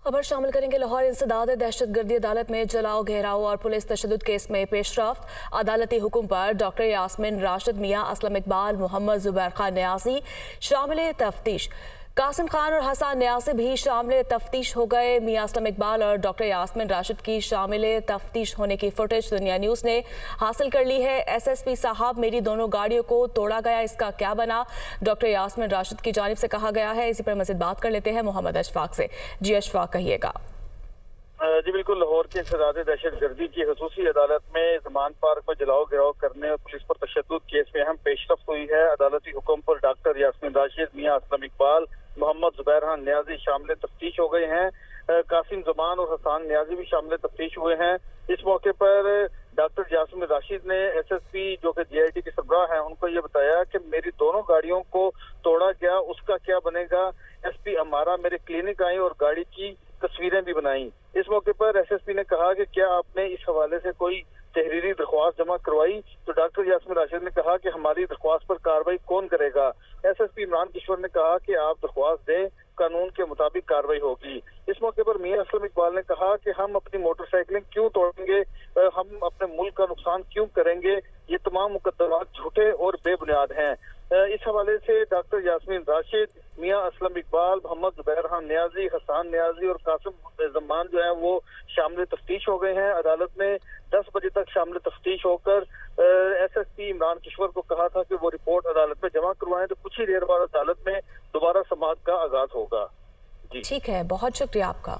खबर शामिल करेंगे लाहौर इंसदाद दहशतगर्दी अदालत में जलाओ घेराव और पुलिस तशद्दुद केस में पेशरफ्त। अदालती हुक्म पर डॉक्टर यास्मिन राशिद, मियां असलम इकबाल, मोहम्मद जुबैर खान न्याजी शामिल तफ्तीश। कासिम खान और हसन न्याजी भी शामिल तफ्तीश हो गए। मियां असलम इकबाल और डॉक्टर यास्मिन राशिद की शामिल तफ्तीश होने की फुटेज दुनिया न्यूज़ ने हासिल कर ली है। SSP साहब, मेरी दोनों गाड़ियों को तोड़ा गया, इसका क्या बना? डॉक्टर यास्मिन राशिद की जानिब से कहा गया है। इसी पर मज़ीद बात कर लेते हैं मोहम्मद अशफाक से। जी अशफाक, कहिएगा। जी बिल्कुल, लाहौर के इंसदाद दहशतगर्दी की खसूसी अदालत में जमान पार्क में जलाओ गिराव करने और पुलिस पर तशद्दुद केस में अहम पेशरफ्त हुई है। अदालती हुक्म पर डॉक्टर यास्मिन राशिद, मियां असलम इकबाल, मोहम्मद जुबैर खान न्याजी शामिल तफ्तीश हो गए हैं। कासिम जमान और हसन न्याजी भी शामिल तफ्तीश हुए हैं। इस मौके पर डॉक्टर यास्मिन राशिद ने SSP जो कि JIT के सरबराह हैं उनको ये बताया कि मेरी दोनों गाड़ियों को तोड़ा गया, उसका क्या बनेगा। SP अमारा मेरे क्लिनिक आई और गाड़ी की तस्वीरें भी बनाई। इस मौके पर SSP ने कहा कि क्या आपने इस हवाले से कोई तहरीरी दरख्वास्त जमा करवाई? तो डॉक्टर यास्मिन राशिद ने कहा कि हमारी दरख्वास्त पर कार्रवाई कौन करेगा। SSP इमरान किशोर ने कहा कि आप दरख्वास्त दें, कानून के मुताबिक कार्रवाई होगी। इस मौके पर मियां असलम इकबाल ने कहा कि हम अपनी मोटरसाइकिलें क्यों तोड़ेंगे, हम अपने मुल्क का नुकसान क्यों करेंगे, ये तमाम मुकदमात झूठे और बेबुनियाद हैं। इस हवाले से डॉक्टर यास्मिन राशिद, मियां असलम इकबाल, मोहम्मद जुबैर खान न्याजी, हसन न्याजी और कासिम जमान जो है वो शामिल तफ्तीश हो गए हैं। अदालत ने 10 बजे तक शामिल तफ्तीश होकर SSP इमरान किशोर को कहा था कि वो रिपोर्ट अदालत में जमा करवाएं, तो कुछ ही देर बाद अदालत में दोबारा समाअत का आगाज होगा। जी ठीक है, बहुत शुक्रिया आपका।